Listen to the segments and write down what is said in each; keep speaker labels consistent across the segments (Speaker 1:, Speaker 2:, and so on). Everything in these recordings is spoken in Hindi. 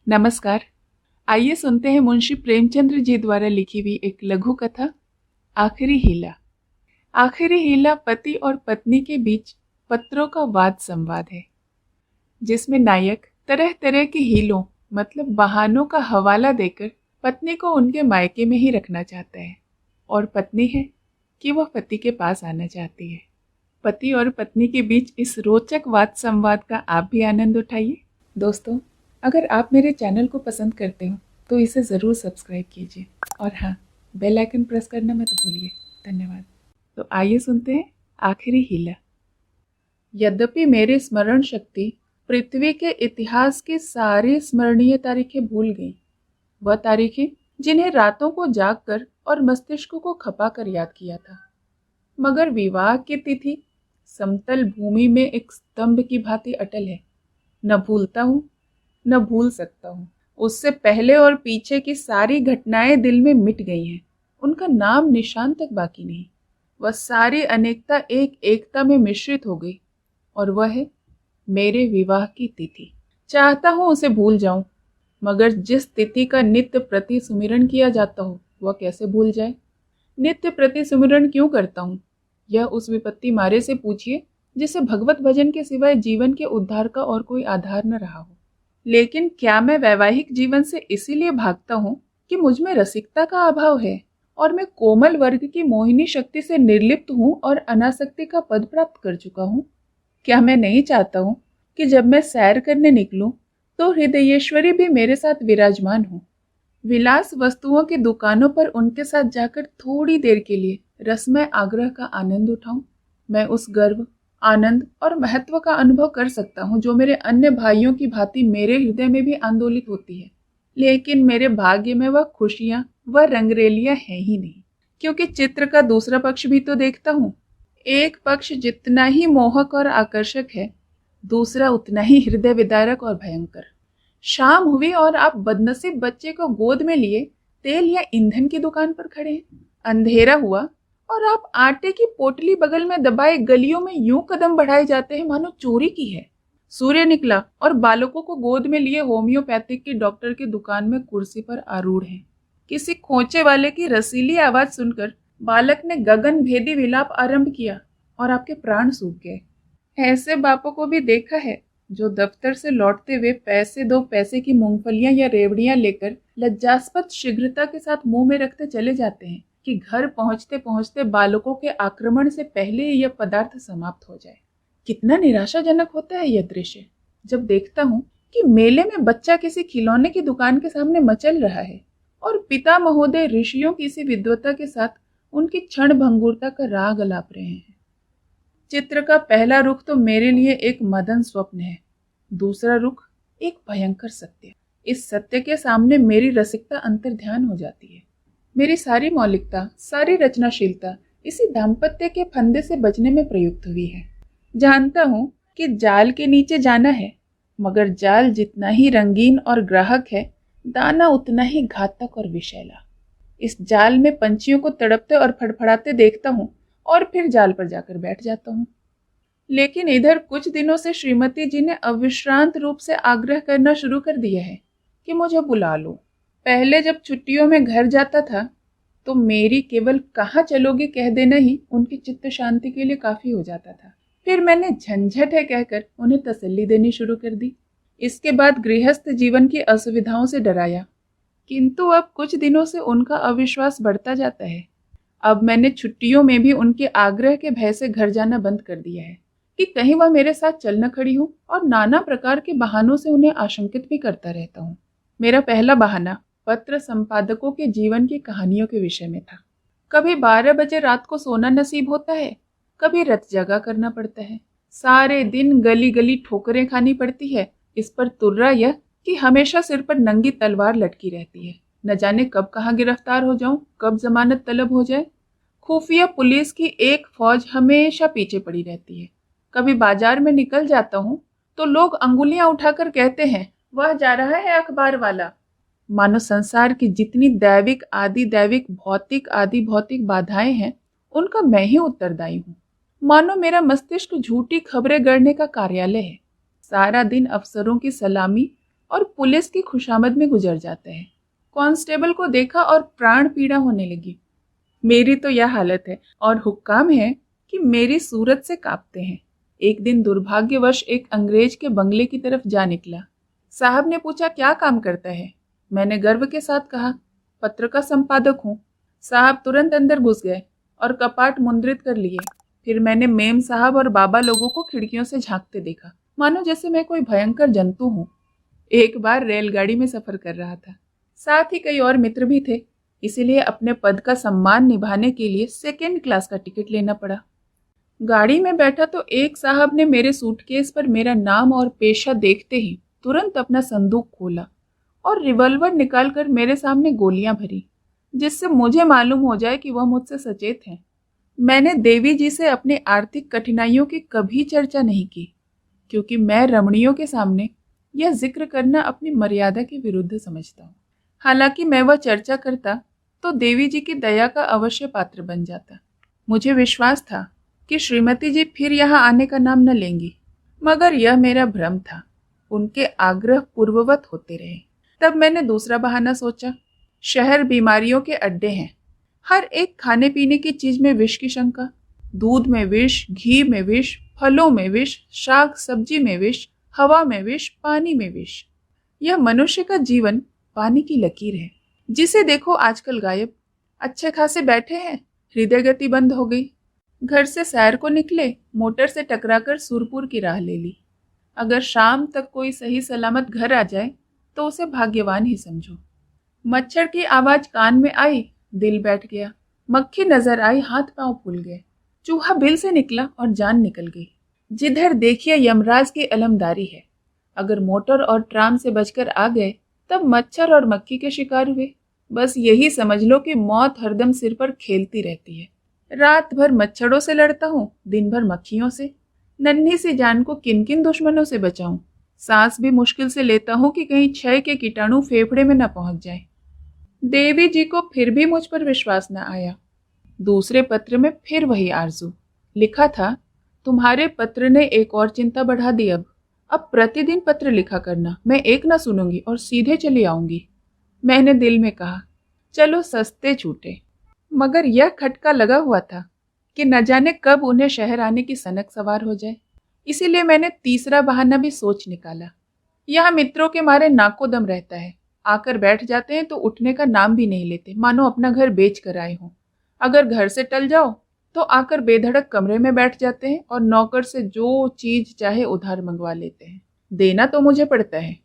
Speaker 1: नमस्कार। आइए सुनते हैं मुंशी प्रेमचंद्र जी द्वारा लिखी हुई एक लघु कथा आखिरी हीला। आखिरी हीला पति और पत्नी के बीच पत्रों का वाद संवाद है, जिसमें नायक तरह तरह के हीलों मतलब बहानों का हवाला देकर पत्नी को उनके मायके में ही रखना चाहता है, और पत्नी है कि वह पति के पास आना चाहती है। पति और पत्नी के बीच इस रोचक वाद संवाद का आप भी आनंद उठाइए। दोस्तों, अगर आप मेरे चैनल को पसंद करते हो तो इसे ज़रूर सब्सक्राइब कीजिए, और हाँ, बेल आइकन प्रेस करना मत भूलिए। धन्यवाद। तो आइए सुनते हैं आखिरी हीला। यद्यपि मेरी स्मरण शक्ति पृथ्वी के इतिहास की सारी स्मरणीय तारीखें भूल गई, वह तारीखें जिन्हें रातों को जागकर और मस्तिष्क को खपाकर याद किया था, मगर विवाह की तिथि समतल भूमि में एक स्तंभ की भांति अटल है। न भूलता हूँ न भूल सकता हूँ। उससे पहले और पीछे की सारी घटनाएं दिल में मिट गई हैं, उनका नाम निशान तक बाकी नहीं। वह सारी अनेकता एक एकता में मिश्रित हो गई, और वह है मेरे विवाह की तिथि। चाहता हूँ उसे भूल जाऊं, मगर जिस तिथि का नित्य प्रति सुमिरन किया जाता हो वह कैसे भूल जाए। नित्य प्रति सुमिरन क्यों करता हूँ, यह उस विपत्ति मारे से पूछिए जिसे भगवत भजन के सिवाय जीवन के उद्धार का और कोई आधार न रहा हो। लेकिन क्या मैं वैवाहिक जीवन से इसीलिए भागता हूँ कि मुझ में रसिकता का अभाव है और मैं कोमल वर्ग की मोहिनी शक्ति से निर्लिप्त हूँ और अनासक्ति का पद प्राप्त कर चुका हूँ? क्या मैं नहीं चाहता हूँ कि जब मैं सैर करने निकलूं तो हृदयेश्वरी भी मेरे साथ विराजमान हो, विलास वस्तुओं की दुकानों पर उनके साथ जाकर थोड़ी देर के लिए रसमय आग्रह का आनंद उठाऊं? मैं उस गर्व, आनंद और महत्व का अनुभव कर सकता हूँ जो मेरे अन्य भाइयों की भांति मेरे हृदय में भी आंदोलित होती है, लेकिन मेरे भाग्य में वह खुशियां व रंगरेलियां हैं ही नहीं, क्योंकि चित्र का दूसरा पक्ष भी तो देखता हूँ। एक पक्ष जितना ही मोहक और आकर्षक है, दूसरा उतना ही हृदय विदारक और भयंकर। शाम हुई और आप बदनसीब बच्चे को गोद में लिए तेल या ईंधन की दुकान पर खड़े हैं। अंधेरा हुआ और आप आटे की पोटली बगल में दबाए गलियों में यूं कदम बढ़ाए जाते हैं मानो चोरी की है। सूर्य निकला और बालकों को गोद में लिए होम्योपैथिक की डॉक्टर की दुकान में कुर्सी पर आरूढ़ हैं। किसी खोचे वाले की रसीली आवाज सुनकर बालक ने गगन भेदी विलाप आरंभ किया और आपके प्राण सूख गए। ऐसे बापों को भी देखा है जो दफ्तर से लौटते हुए पैसे 2 पैसे की मूंगफलियां या रेवड़ियां लेकर लज्जास्पद शीघ्रता के साथ मुंह में रखते चले जाते हैं कि घर पहुंचते पहुंचते बालकों के आक्रमण से पहले यह पदार्थ समाप्त हो जाए। कितना निराशाजनक होता है यह दृश्य जब देखता हूँ कि मेले में बच्चा किसी खिलौने की दुकान के सामने मचल रहा है और पिता महोदय ऋषियों की इसी विद्वता के साथ उनकी क्षण भंगुरता का राग अलाप रहे हैं। चित्र का पहला रुख तो मेरे लिए एक मदन स्वप्न है, दूसरा रुख एक भयंकर सत्य। इस सत्य के सामने मेरी रसिकता अंतर्ध्यान हो जाती है। मेरी सारी मौलिकता, सारी रचनाशीलता इसी दाम्पत्य के फंदे से बचने में प्रयुक्त हुई है। जानता हूँ कि जाल के नीचे जाना है, मगर जाल जितना ही रंगीन और ग्राहक है, दाना उतना ही घातक और विषैला। इस जाल में पंछियों को तड़पते और फड़फड़ाते देखता हूँ और फिर जाल पर जाकर बैठ जाता हूँ। लेकिन इधर कुछ दिनों से श्रीमती जी ने अविश्रांत रूप से आग्रह करना शुरू कर दिया है कि मुझे बुला लो। पहले जब छुट्टियों में घर जाता था तो मेरी केवल कहाँ चलोगे कह देना ही उनकी चित्त शांति के लिए काफी हो जाता था। फिर मैंने झंझट है कहकर उन्हें तसल्ली देनी शुरू कर दी। इसके बाद गृहस्थ जीवन की असुविधाओं से डराया, किंतु अब कुछ दिनों से उनका अविश्वास बढ़ता जाता है। अब मैंने छुट्टियों में भी उनके आग्रह के भय से घर जाना बंद कर दिया है कि कहीं वह मेरे साथ चल न खड़ी हो, और नाना प्रकार के बहानों से उन्हें आशंकित भी करता रहता हूँ। मेरा पहला बहाना पत्र संपादकों के जीवन की कहानियों के विषय में था। कभी 12 बजे रात को सोना नसीब होता है, कभी रत जगा करना पड़ता है, सारे दिन गली गली ठोकरें खानी पड़ती है। इस पर तुर्रा यह कि हमेशा सिर पर नंगी तलवार लटकी रहती है, न जाने कब कहाँ गिरफ्तार हो जाऊं, कब जमानत तलब हो जाए। खुफिया पुलिस की एक फौज हमेशा पीछे पड़ी रहती है। कभी बाजार में निकल जाता हूँ तो लोग अंगुलियां उठाकर कहते हैं, वह जा रहा है अखबार वाला। मानो संसार की जितनी दैविक आदि दैविक, भौतिक आदि भौतिक बाधाएं हैं, उनका मैं ही उत्तरदायी हूँ। मानो मेरा मस्तिष्क झूठी खबरें गढ़ने का कार्यालय है। सारा दिन अफसरों की सलामी और पुलिस की खुशामद में गुजर जाता है। कांस्टेबल को देखा और प्राण पीड़ा होने लगी। मेरी तो यह हालत है और हुक्काम है कि मेरी सूरत से कांपते हैं। एक दिन दुर्भाग्यवश एक अंग्रेज के बंगले की तरफ जा निकला। साहब ने पूछा, क्या काम करता है? मैंने गर्व के साथ कहा, पत्र का संपादक हूँ। साहब तुरंत अंदर घुस गए और कपाट मुद्रित कर लिए। फिर मैंने मेम साहब और बाबा लोगों को खिड़कियों से झांकते देखा, मानो जैसे मैं कोई भयंकर जंतु हूँ। एक बार रेलगाड़ी में सफर कर रहा था, साथ ही कई और मित्र भी थे, इसीलिए अपने पद का सम्मान निभाने के लिए सेकेंड क्लास का टिकट लेना पड़ा। गाड़ी में बैठा तो एक साहब ने मेरे सूटकेस पर मेरा नाम और पेशा देखते ही तुरंत अपना संदूक खोला और रिवॉल्वर निकालकर मेरे सामने गोलियां भरी, जिससे मुझे मालूम हो जाए कि वह मुझसे सचेत हैं। मैंने देवी जी से अपने आर्थिक कठिनाइयों की कभी चर्चा नहीं की, क्योंकि मैं रमणियों के सामने यह जिक्र करना अपनी मर्यादा के विरुद्ध समझता हूँ। हालांकि मैं वह चर्चा करता तो देवी जी की दया का अवश्य पात्र बन जाता। मुझे विश्वास था कि श्रीमती जी फिर यहाँ आने का नाम न लेंगी, मगर यह मेरा भ्रम था। उनके आग्रह पूर्ववत होते रहे। तब मैंने दूसरा बहाना सोचा। शहर बीमारियों के अड्डे हैं, हर एक खाने पीने की चीज में विष की शंका। दूध में विष, घी में विष, फलों में विष, शाक सब्जी में विष, हवा में विष, पानी में विष। यह मनुष्य का जीवन पानी की लकीर है, जिसे देखो आजकल गायब। अच्छे खासे बैठे हैं, हृदय गति बंद हो गई। घर से सैर को निकले, मोटर से टकराकर सुरपुर की राह ले ली। अगर शाम तक कोई सही सलामत घर आ जाए तो उसे भाग्यवान ही समझो। मच्छर की आवाज कान में आई, दिल बैठ गया। मक्खी नजर आई, हाथ पांव फूल गए। चूहा बिल से निकला और जान निकल गई। जिधर देखिए यमराज की अलमदारी है। अगर मोटर और ट्राम से बचकर आ गए तब मच्छर और मक्खी के शिकार हुए। बस यही समझ लो कि मौत हरदम सिर पर खेलती रहती है। रात भर मच्छरों से लड़ता हूँ, दिन भर मक्खियों से। नन्ही सी जान को किन किन दुश्मनों से बचाऊं। सांस भी मुश्किल से लेता हूँ कि कहीं क्षय के कीटाणु फेफड़े में न पहुंच जाए। देवी जी को फिर भी मुझ पर विश्वास न आया। दूसरे पत्र में फिर वही आरजू। लिखा था, तुम्हारे पत्र ने एक और चिंता बढ़ा दी। अब प्रतिदिन पत्र लिखा करना, मैं एक न सुनूंगी और सीधे चली आऊंगी। मैंने दिल में कहा, चलो सस्ते छूटे। मगर यह खटका लगा हुआ था कि न जाने कब उन्हें शहर आने की सनक सवार हो जाए। इसीलिए मैंने तीसरा बहाना भी सोच निकाला। यहाँ मित्रों के मारे नाको दम रहता है। आकर बैठ जाते हैं तो उठने का नाम भी नहीं लेते, मानो अपना घर बेच कर आए हों। अगर घर से टल जाओ तो आकर बेधड़क कमरे में बैठ जाते हैं और नौकर से जो चीज चाहे उधार मंगवा लेते हैं। देना तो मुझे पड़ता है।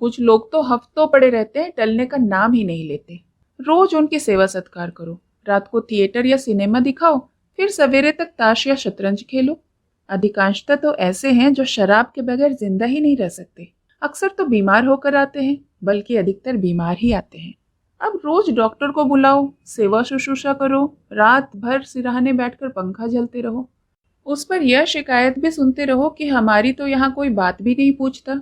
Speaker 1: कुछ लोग तो हफ्तों पड़े रहते हैं, टलने का नाम ही नहीं लेते। रोज उनकी सेवा सत्कार करो, रात को थिएटर या सिनेमा दिखाओ, फिर सवेरे तक ताश या शतरंज खेलो। अधिकांशतः तो ऐसे हैं जो शराब के बगैर जिंदा ही नहीं रह सकते। अक्सर तो बीमार होकर आते हैं, बल्कि अधिकतर बीमार ही आते हैं। अब रोज डॉक्टर को बुलाओ, सेवा शुश्रूषा करो, रात भर सिरहाने बैठकर पंखा झलते रहो। उस पर यह शिकायत भी सुनते रहो कि हमारी तो यहाँ कोई बात भी नहीं पूछता।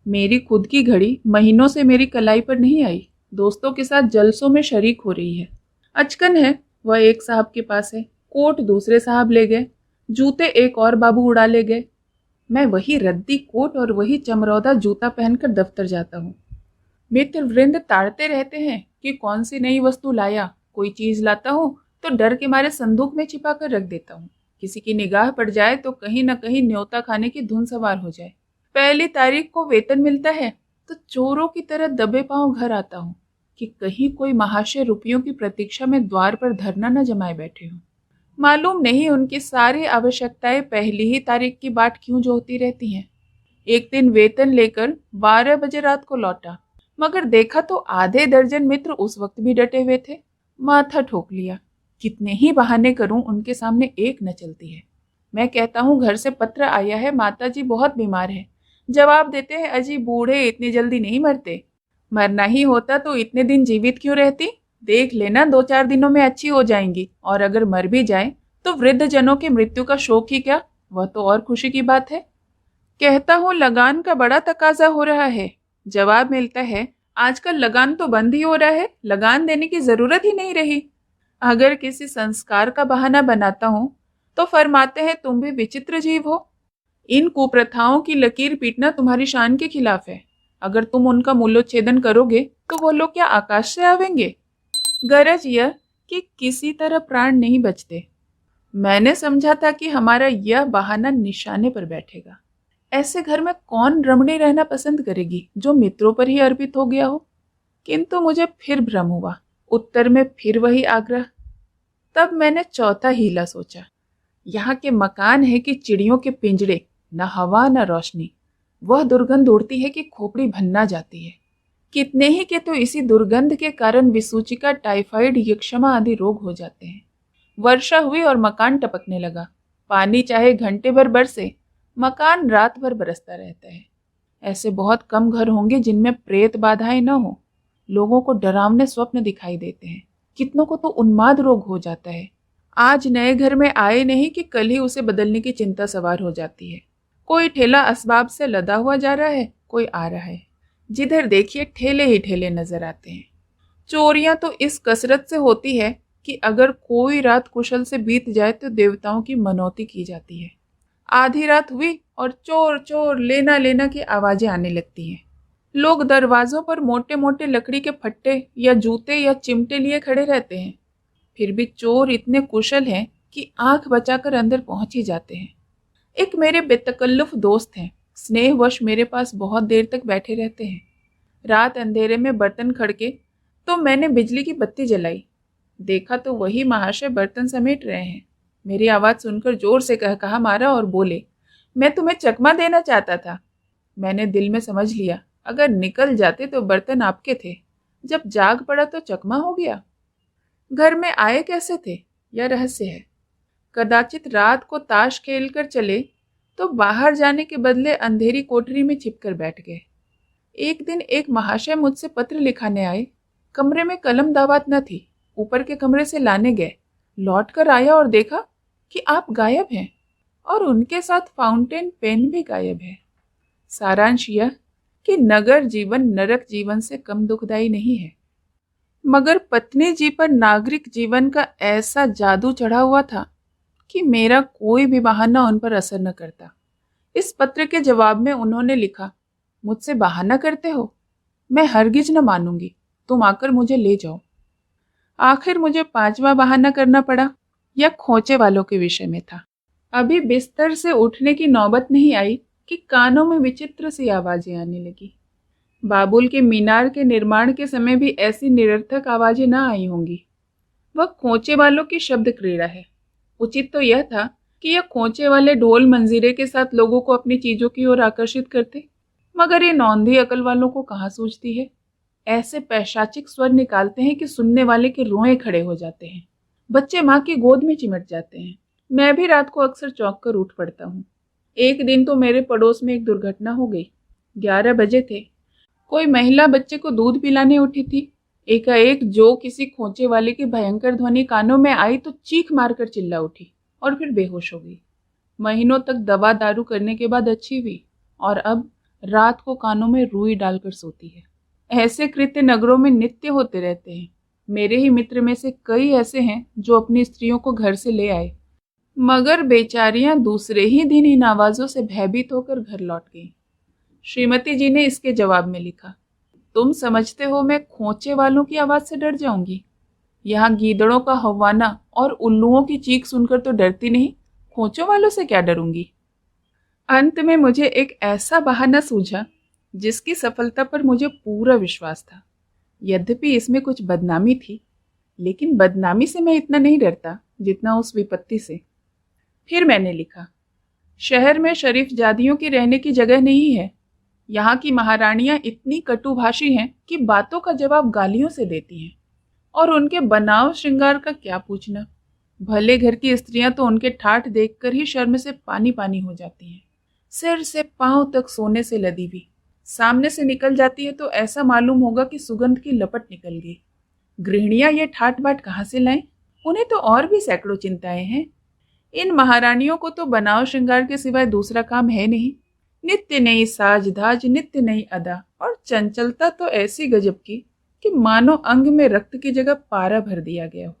Speaker 1: मेरी खुद की घड़ी महीनों से मेरी कलाई पर नहीं आई, दोस्तों के साथ जलसों में शरीक हो रही है। अचकन है, वह एक साहब के पास है, कोट दूसरे साहब ले गए, जूते एक और बाबू उड़ा ले गए। मैं वही रद्दी कोट और वही चमरौदा जूता पहनकर दफ्तर जाता हूँ। मित्र वृंद ताड़ते रहते हैं कि कौन सी नई वस्तु लाया। कोई चीज लाता हूँ तो डर के मारे संदूक में छिपा कर रख देता हूँ। किसी की निगाह पड़ जाए तो कहीं न कहीं न्योता खाने की धुन सवार हो जाए। पहली तारीख को वेतन मिलता है तो चोरों की तरह दबे पांव घर आता हूँ कि कहीं कोई महाशय रुपयों की प्रतीक्षा में द्वार पर धरना न जमाए बैठे हों। मालूम नहीं उनकी सारी आवश्यकताएं पहली ही तारीख की बाट क्यों जोहती रहती हैं। एक दिन वेतन लेकर 12 बजे रात को लौटा, मगर देखा तो आधे दर्जन मित्र उस वक्त भी डटे हुए थे। माथा ठोक लिया। कितने ही बहाने करूं, उनके सामने एक न चलती है। मैं कहता हूं घर से पत्र आया है, माताजी बहुत बीमार है। जवाब देते हैं, अजी बूढ़े इतनी जल्दी नहीं मरते, मरना ही होता तो इतने दिन जीवित क्यों रहती। देख लेना 2-4 दिनों में अच्छी हो जाएंगी, और अगर मर भी जाए तो वृद्ध जनों की मृत्यु का शोक ही क्या, वह तो और खुशी की बात है। कहता हूँ लगान का बड़ा तकाजा हो रहा है। जवाब मिलता है, आजकल लगान तो बंद ही हो रहा है, लगान देने की जरूरत ही नहीं रही। अगर किसी संस्कार का बहाना बनाता हूँ तो फरमाते हैं, तुम भी विचित्र जीव हो। इन कुप्रथाओं की लकीर पीटना तुम्हारी शान के खिलाफ है। अगर तुम उनका मूल्योच्छेदन करोगे तो वो लोग क्या आकाश से आवेंगे? गरज यह कि किसी तरह प्राण नहीं बचते। मैंने समझा था कि हमारा यह बहाना निशाने पर बैठेगा। ऐसे घर में कौन रमणी रहना पसंद करेगी जो मित्रों पर ही अर्पित हो गया हो? किंतु मुझे फिर भ्रम हुआ। उत्तर में फिर वही आग्रह। तब मैंने चौथा हीला सोचा। यहाँ के मकान है कि चिड़ियों के पिंजड़े, न हवा न रोशनी। वह दुर्गंध उड़ती है कि खोपड़ी भन्ना जाती है। कितने ही के तो इसी दुर्गंध के कारण विसूचिका, टाइफाइड, यक्षमा आदि रोग हो जाते हैं। वर्षा हुई और मकान टपकने लगा। पानी चाहे घंटे भर बरसे, मकान रात भर बरसता रहता है। ऐसे बहुत कम घर होंगे जिनमें प्रेत बाधाएं न हो। लोगों को डरावने स्वप्न दिखाई देते हैं। कितनों को तो उन्माद रोग हो जाता है। आज नए घर में आए नहीं कि कल ही उसे बदलने की चिंता सवार हो जाती है। कोई ठेला असबाब से लदा हुआ जा रहा है, कोई आ रहा है। जिधर देखिए ठेले ही ठेले नजर आते हैं। चोरियां तो इस कसरत से होती है कि अगर कोई रात कुशल से बीत जाए तो देवताओं की मनौती की जाती है। आधी रात हुई और चोर चोर, लेना लेना की आवाजें आने लगती हैं। लोग दरवाजों पर मोटे मोटे लकड़ी के फट्टे या जूते या चिमटे लिए खड़े रहते हैं। फिर भी चोर इतने कुशल हैं कि आंख बचाकर अंदर पहुंच ही जाते हैं। एक मेरे बेतकल्लुफ दोस्त हैं, स्नेहवश मेरे पास बहुत देर तक बैठे रहते हैं। रात अंधेरे में बर्तन खड़के तो मैंने बिजली की बत्ती जलाई। देखा तो वही महाशय बर्तन समेट रहे हैं। मेरी आवाज सुनकर जोर से कहा मारा और बोले, मैं तुम्हें चकमा देना चाहता था। मैंने दिल में समझ लिया, अगर निकल जाते तो बर्तन आपके थे, जब जाग पड़ा तो चकमा हो गया। घर में आए कैसे थे, यह रहस्य है। कदाचित रात को ताश खेल कर चले तो बाहर जाने के बदले अंधेरी कोठरी में छिपकर बैठ गए। एक दिन एक महाशय मुझसे पत्र लिखाने आए। कमरे में कलम दावात न थी, ऊपर के कमरे से लाने गए। लौट कर आया और देखा कि आप गायब हैं और उनके साथ फाउंटेन पेन भी गायब है। सारांश यह कि नगर जीवन नरक जीवन से कम दुखदायी नहीं है। मगर पत्नी जी पर नागरिक जीवन का ऐसा जादू चढ़ा हुआ था कि मेरा कोई भी बहाना उन पर असर न करता। इस पत्र के जवाब में उन्होंने लिखा, मुझसे बहाना करते हो? मैं हरगिज न मानूंगी, तुम आकर मुझे ले जाओ। आखिर मुझे पांचवा बहाना करना पड़ा। यह खोचे वालों के विषय में था। अभी बिस्तर से उठने की नौबत नहीं आई कि कानों में विचित्र सी आवाजें आने लगी। बाबुल के मीनार के निर्माण के समय भी ऐसी निरर्थक आवाजें ना आई होंगी। वह खोचे वालों की शब्द क्रीड़ा है। उचित तो यह था कि यह खोचे वाले ढोल मंजीरे के साथ लोगों को अपनी चीजों की ओर आकर्षित करते, मगर ये नौंधी अकल वालों को कहाँ सूझती है। ऐसे पैशाचिक स्वर निकालते हैं कि सुनने वाले के रोए खड़े हो जाते हैं। बच्चे माँ की गोद में चिमट जाते हैं। मैं भी रात को अक्सर चौंक कर उठ पड़ता हूँ। एक दिन तो मेरे पड़ोस में एक दुर्घटना हो गई। 11 बजे थे। कोई महिला बच्चे को दूध पिलाने उठी थी। एकाएक जो किसी खोचे वाले की भयंकर ध्वनि कानों में आई तो चीख मारकर चिल्ला उठी और फिर बेहोश हो गई। महीनों तक दवा दारू करने के बाद अच्छी हुई और अब रात को कानों में रुई डालकर सोती है। ऐसे कृत्य नगरों में नित्य होते रहते हैं। मेरे ही मित्र में से कई ऐसे हैं जो अपनी स्त्रियों को घर से ले आए, मगर बेचारियां दूसरे ही दिन इन आवाजों से भयभीत होकर घर लौट गईं। श्रीमती जी ने इसके जवाब में लिखा, तुम समझते हो मैं खोचे वालों की आवाज से डर जाऊंगी? यहाँ गीदड़ों का हव्वाना और उल्लुओं की चीख सुनकर तो डरती नहीं, खोचों वालों से क्या डरूंगी। अंत में मुझे एक ऐसा बहाना सूझा जिसकी सफलता पर मुझे पूरा विश्वास था। यद्यपि इसमें कुछ बदनामी थी, लेकिन बदनामी से मैं इतना नहीं डरता जितना उस विपत्ति से। फिर मैंने लिखा, शहर में शरीफ जादियों की रहने की जगह नहीं है। यहाँ की महारानियां इतनी कटुभाषी हैं कि बातों का जवाब गालियों से देती हैं, और उनके बनाव श्रृंगार का क्या पूछना। भले घर की स्त्रियां तो उनके ठाठ देखकर ही शर्म से पानी पानी हो जाती हैं। सिर से पांव तक सोने से लदी हुई, सामने से निकल जाती है तो ऐसा मालूम होगा कि सुगंध की लपट निकल गई। गृहिणियां ये ठाट बाट कहाँ से लाएं? उन्हें तो और भी सैकड़ों चिंताएं हैं। इन महारानियों को तो बनाव श्रृंगार के सिवाय दूसरा काम है नहीं। नित्य नई साज धाज, नित्य नई अदा, और चंचलता तो ऐसी गजब की कि मानो अंग में रक्त की जगह पारा भर दिया गया हो।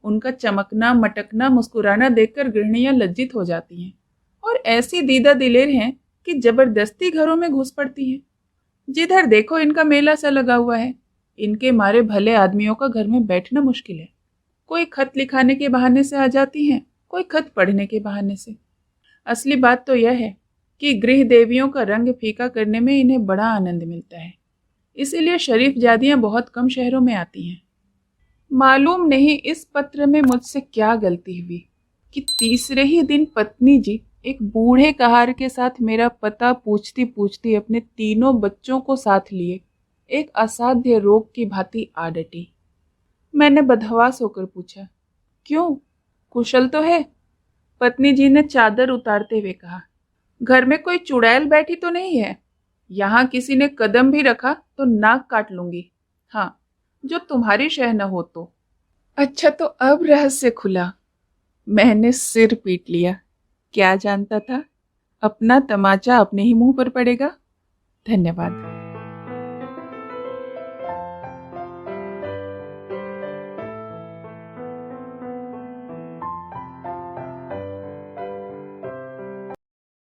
Speaker 1: उनका चमकना, मटकना, मुस्कुराना देखकर गृहिणियां लज्जित हो जाती हैं और ऐसी दीदा दिलेर हैं कि जबरदस्ती घरों में घुस पड़ती हैं। जिधर देखो इनका मेला सा लगा हुआ है। इनके मारे भले आदमियों का घर में बैठना मुश्किल है। कोई खत लिखाने के बहाने से आ जाती हैं, कोई खत पढ़ने के बहाने से। असली बात तो यह है कि गृह देवियों का रंग फीका करने में इन्हें बड़ा आनंद मिलता है। इसीलिए शरीफ जादियां बहुत कम शहरों में आती हैं। मालूम नहीं इस पत्र में मुझसे क्या गलती हुई कि तीसरे ही दिन पत्नी जी एक बूढ़े कहार के साथ मेरा पता पूछती पूछती अपने तीनों बच्चों को साथ लिए एक असाध्य रोग की भांति आ डटी। मैंने बदहवास होकर पूछा, क्यों, कुशल तो है? पत्नी जी ने चादर उतारते हुए कहा, घर में कोई चुड़ैल बैठी तो नहीं है? यहाँ किसी ने कदम भी रखा तो नाक काट लूंगी। हाँ, जो तुम्हारी शह न हो तो। अच्छा, तो अब रहस्य खुला। मैंने सिर पीट लिया। क्या जानता था, अपना तमाचा अपने ही मुंह पर पड़ेगा। धन्यवाद।